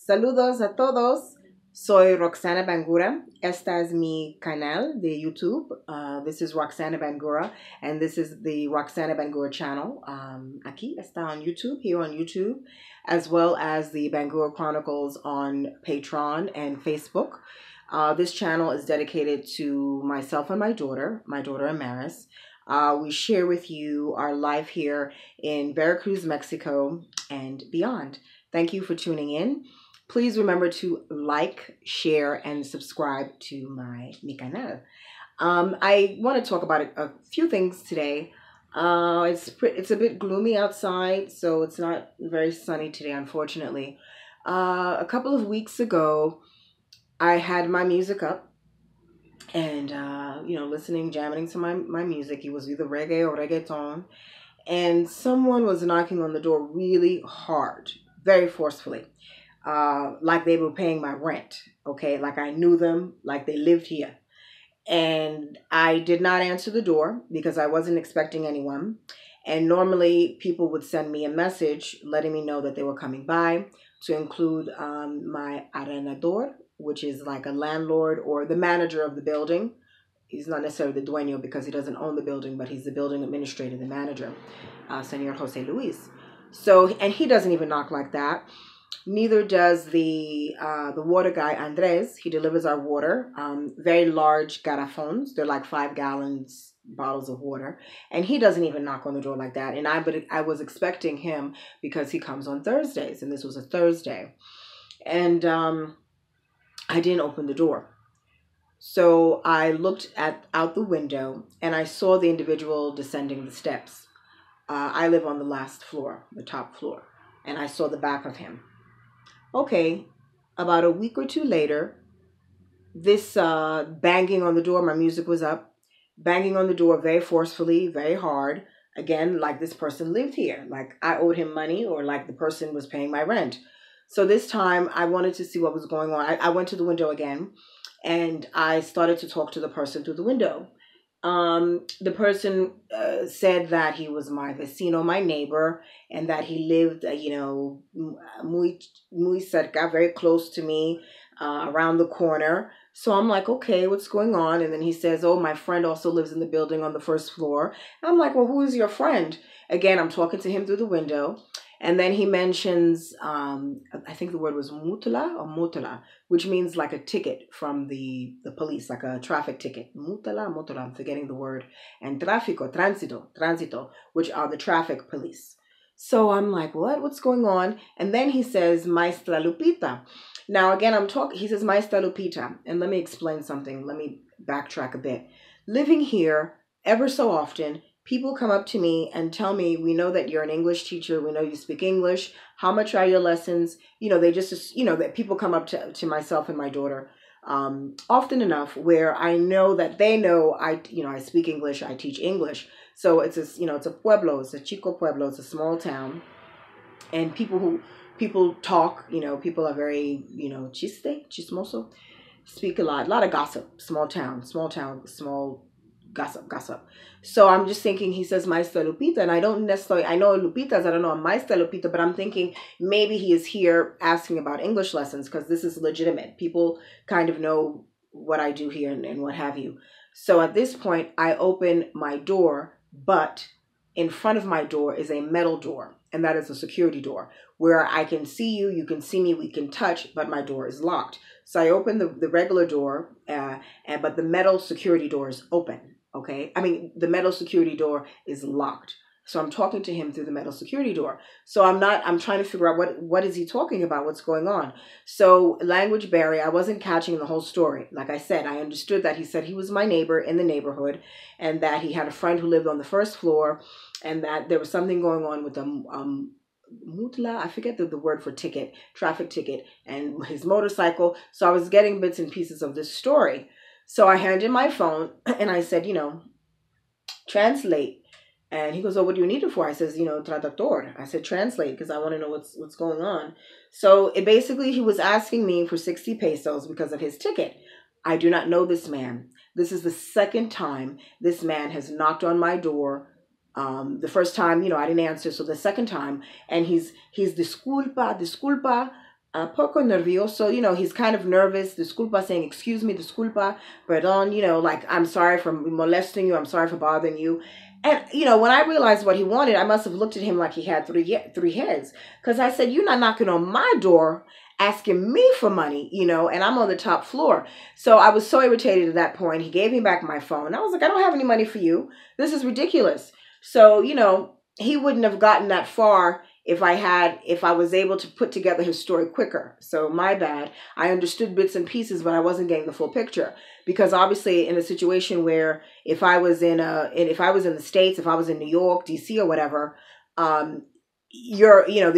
Saludos a todos. Soy Roxana Bangura. Esta es mi canal de YouTube. This is Roxana Bangura, and this is the Roxana Bangura channel. Aquí está on YouTube, here on YouTube, as well as the Bangura Chronicles on Patreon and Facebook. This channel is dedicated to myself and my daughter Amaris. We share with you our life here in Veracruz, Mexico, and beyond. Thank you for tuning in. Please remember to like, share, and subscribe to mi canal. I want to talk about a few things today. It's a bit gloomy outside, so it's not very sunny today, unfortunately. A couple of weeks ago, I had my music up and, listening, jamming to my music. It was either reggae or reggaeton. And someone was knocking on the door really hard, very forcefully. Like they were paying my rent, okay? Like I knew them, like they lived here. And I did not answer the door because I wasn't expecting anyone. And normally people would send me a message letting me know that they were coming by, to include my arrendador, which is like a landlord or the manager of the building. He's not necessarily the dueño because he doesn't own the building, but he's the building administrator, the manager, Senor Jose Luis. So, and he doesn't even knock like that. Neither does the water guy, Andres. He delivers our water, very large garrafons. They're like 5 gallons bottles of water. And he doesn't even knock on the door like that. And I was expecting him because he comes on Thursdays. And this was a Thursday. And I didn't open the door. So I looked out the window and I saw the individual descending the steps. I live on the last floor, the top floor. And I saw the back of him. Okay, about a week or two later, this banging on the door, my music was up, banging on the door very forcefully, very hard. Again, like this person lived here, like I owed him money or like the person was paying my rent. So this time I wanted to see what was going on. I went to the window again and I started to talk to the person through the window. The person said that he was my vecino, my neighbor, and that he lived, muy cerca, very close to me, around the corner. So I'm like, okay, what's going on? And then he says, oh, my friend also lives in the building on the first floor. I'm like, well, who is your friend? Again, I'm talking to him through the window. And then he mentions, I think the word was mutla or mutla, which means like a ticket from the police, like a traffic ticket. Mutla, I'm forgetting the word. And tráfico, tránsito, which are the traffic police. So I'm like, what's going on? And then he says, Maestra Lupita. Now, again, he says, Maestra Lupita. And let me explain something. Let me backtrack a bit. Living here, ever so often, people come up to me and tell me, we know that you're an English teacher. We know you speak English. How much are your lessons? That people come up to myself and my daughter often enough where I know that they know I speak English. I teach English. So it's a pueblo. It's a chico pueblo. It's a small town. And people talk, people are very, chismoso, speak a lot of gossip, small town, small gossip. So I'm just thinking, he says Maestra Lupita, and I don't necessarily, I know Lupitas, I don't know a Maestra Lupita, but I'm thinking maybe he is here asking about English lessons because this is legitimate. People kind of know what I do here and what have you. So at this point, I open my door, but in front of my door is a metal door, and that is a security door where I can see you, you can see me, we can touch, but my door is locked. So I open the regular door, but the metal security door is open. Okay, I mean, the metal security door is locked. So I'm talking to him through the metal security door. So I'm trying to figure out what is he talking about? What's going on? So language barrier, I wasn't catching the whole story. Like I said, I understood that he said he was my neighbor in the neighborhood and that he had a friend who lived on the first floor and that there was something going on with the mutla, I forget the word for ticket, traffic ticket, and his motorcycle. So I was getting bits and pieces of this story. So I handed my phone and I said, translate. And he goes, oh, what do you need it for? I says, traductor. I said, translate, because I want to know what's going on. So he was asking me for 60 pesos because of his ticket. I do not know this man. This is the second time this man has knocked on my door. The first time, I didn't answer. So the second time, and he's disculpa, poco nervioso, he's kind of nervous. Disculpa, saying, excuse me, disculpa, perdón, like, I'm sorry for molesting you. I'm sorry for bothering you. And, when I realized what he wanted, I must have looked at him like he had three heads. Because I said, you're not knocking on my door asking me for money, and I'm on the top floor. So I was so irritated at that point. He gave me back my phone. I was like, I don't have any money for you. This is ridiculous. So, he wouldn't have gotten that far if I was able to put together his story quicker. So my bad. I understood bits and pieces, but I wasn't getting the full picture, because obviously in a situation where if I was in the States, if I was in New York, DC or whatever, the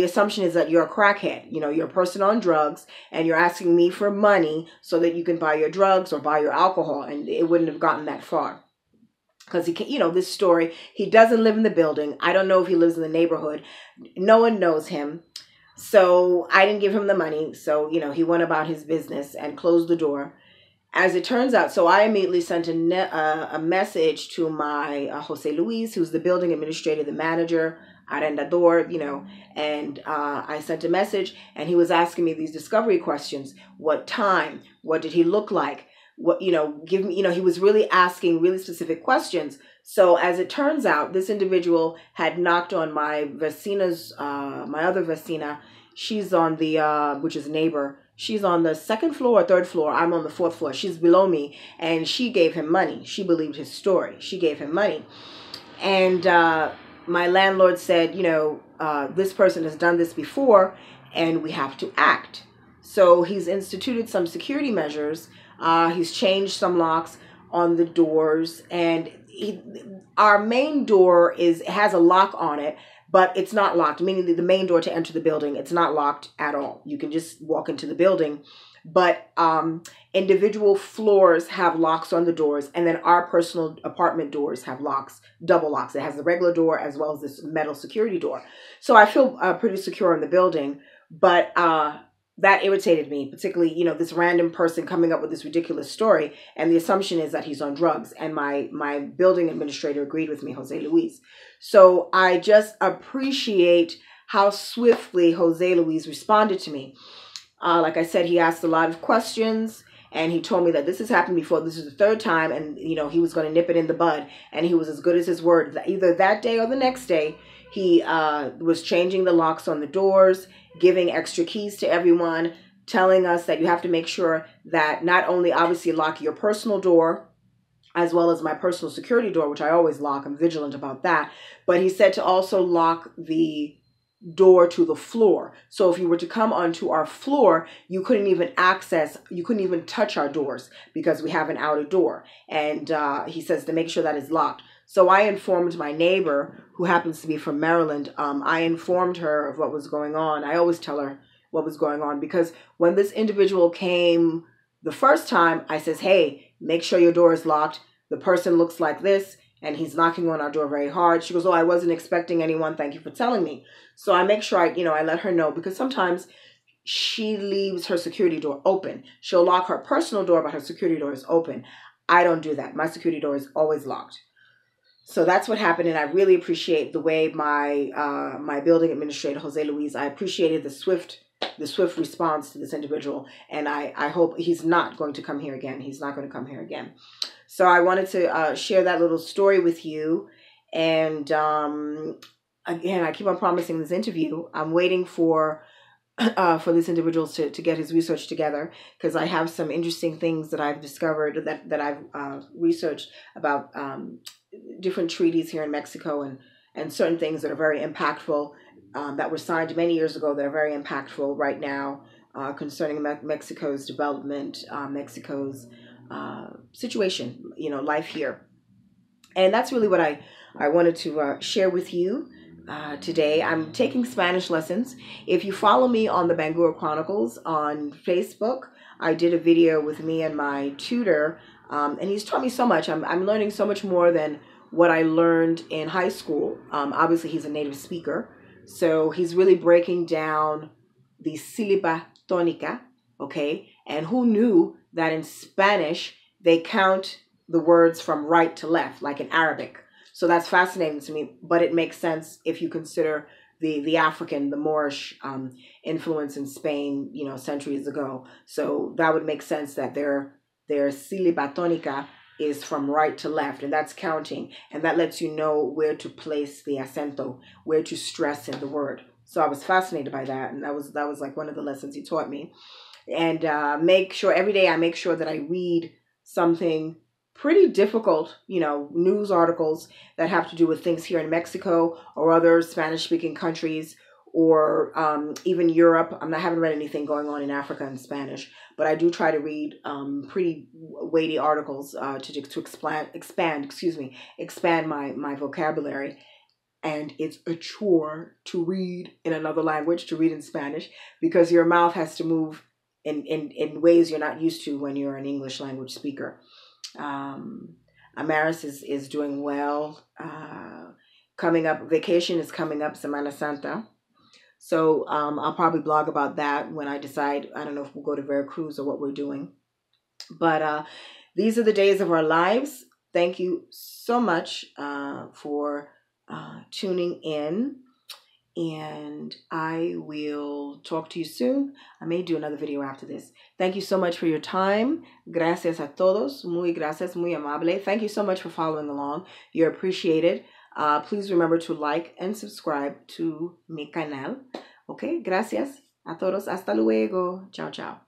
assumption is that you're a crackhead, you're a person on drugs, and you're asking me for money so that you can buy your drugs or buy your alcohol. And it wouldn't have gotten that far. Because this story, he doesn't live in the building. I don't know if he lives in the neighborhood. No one knows him. So I didn't give him the money. So, he went about his business and closed the door. As it turns out, so I immediately sent a message to my Jose Luis, who's the building administrator, the manager, arrendador, and I sent a message, and he was asking me these discovery questions. What time? What did he look like? What, give me, he was really asking really specific questions. So as it turns out, this individual had knocked on my other vecina. She's on the, which is neighbor. She's on the second floor or third floor. I'm on the fourth floor. She's below me. And she gave him money. She believed his story. She gave him money. And my landlord said, this person has done this before and we have to act. So he's instituted some security measures. He's changed some locks on the doors, and our main door has a lock on it, but it's not locked, meaning the main door to enter the building, it's not locked at all. You can just walk into the building, but individual floors have locks on the doors, and then our personal apartment doors have locks, double locks. It has the regular door as well as this metal security door. So I feel pretty secure in the building, but that irritated me, particularly, this random person coming up with this ridiculous story. And the assumption is that he's on drugs. And my building administrator agreed with me, Jose Luis. So I just appreciate how swiftly Jose Luis responded to me. Like I said, he asked a lot of questions, and he told me that this has happened before. This is the third time, and, he was going to nip it in the bud. And he was as good as his word. Either that day or the next day, he was changing the locks on the doors, giving extra keys to everyone, telling us that you have to make sure that not only obviously lock your personal door, as well as my personal security door, which I always lock. I'm vigilant about that. But he said to also lock the door to the floor. So if you were to come onto our floor, you couldn't even touch our doors because we have an outer door. And he says to make sure that is locked. So I informed my neighbor, who happens to be from Maryland. I informed her of what was going on. I always tell her what was going on, because when this individual came the first time, I says, hey, make sure your door is locked. The person looks like this, and he's knocking on our door very hard. She goes, oh, I wasn't expecting anyone. Thank you for telling me. So I make sure I let her know, because sometimes she leaves her security door open. She'll lock her personal door, but her security door is open. I don't do that. My security door is always locked. So that's what happened, and I really appreciate the way my building administrator, Jose Luis, I appreciated the swift response to this individual, and I hope he's not going to come here again. He's not going to come here again. So I wanted to share that little story with you, and again, I keep on promising this interview. I'm waiting for this individual to get his research together, because I have some interesting things that I've discovered that I've researched about different treaties here in Mexico, and certain things that are very impactful that were signed many years ago that are very impactful right now concerning Mexico's development, Mexico's situation, life here. And that's really what I wanted to share with you today. I'm taking Spanish lessons. If you follow me on the Bangura Chronicles on Facebook, I did a video with me and my tutor, and he's taught me so much. I'm learning so much more than what I learned in high school. Obviously, he's a native speaker, so he's really breaking down the sílaba tónica, okay? And who knew that in Spanish, they count the words from right to left, like in Arabic. So that's fascinating to me, but it makes sense if you consider the African, the Moorish influence in Spain, centuries ago. So that would make sense that their sílaba tónica is from right to left, and that's counting, and that lets you know where to place the acento, where to stress in the word. So I was fascinated by that, and that was like one of the lessons he taught me. And every day I make sure that I read something pretty difficult, news articles that have to do with things here in Mexico or other Spanish-speaking countries, or even Europe. I haven't read anything going on in Africa in Spanish, but I do try to read pretty weighty articles to expand my vocabulary. And it's a chore to read in another language, to read in Spanish, because your mouth has to move in ways you're not used to when you're an English language speaker. Amaris is doing well. Coming up, vacation is coming up, Semana Santa. So I'll probably blog about that when I decide. I don't know if we'll go to Veracruz or what we're doing. But these are the days of our lives. Thank you so much for tuning in. And I will talk to you soon. I may do another video after this. Thank you so much for your time. Gracias a todos. Muy gracias, muy amable. Thank you so much for following along. You're appreciated. Please remember to like and subscribe to mi canal. Okay, gracias a todos. Hasta luego. Ciao, ciao.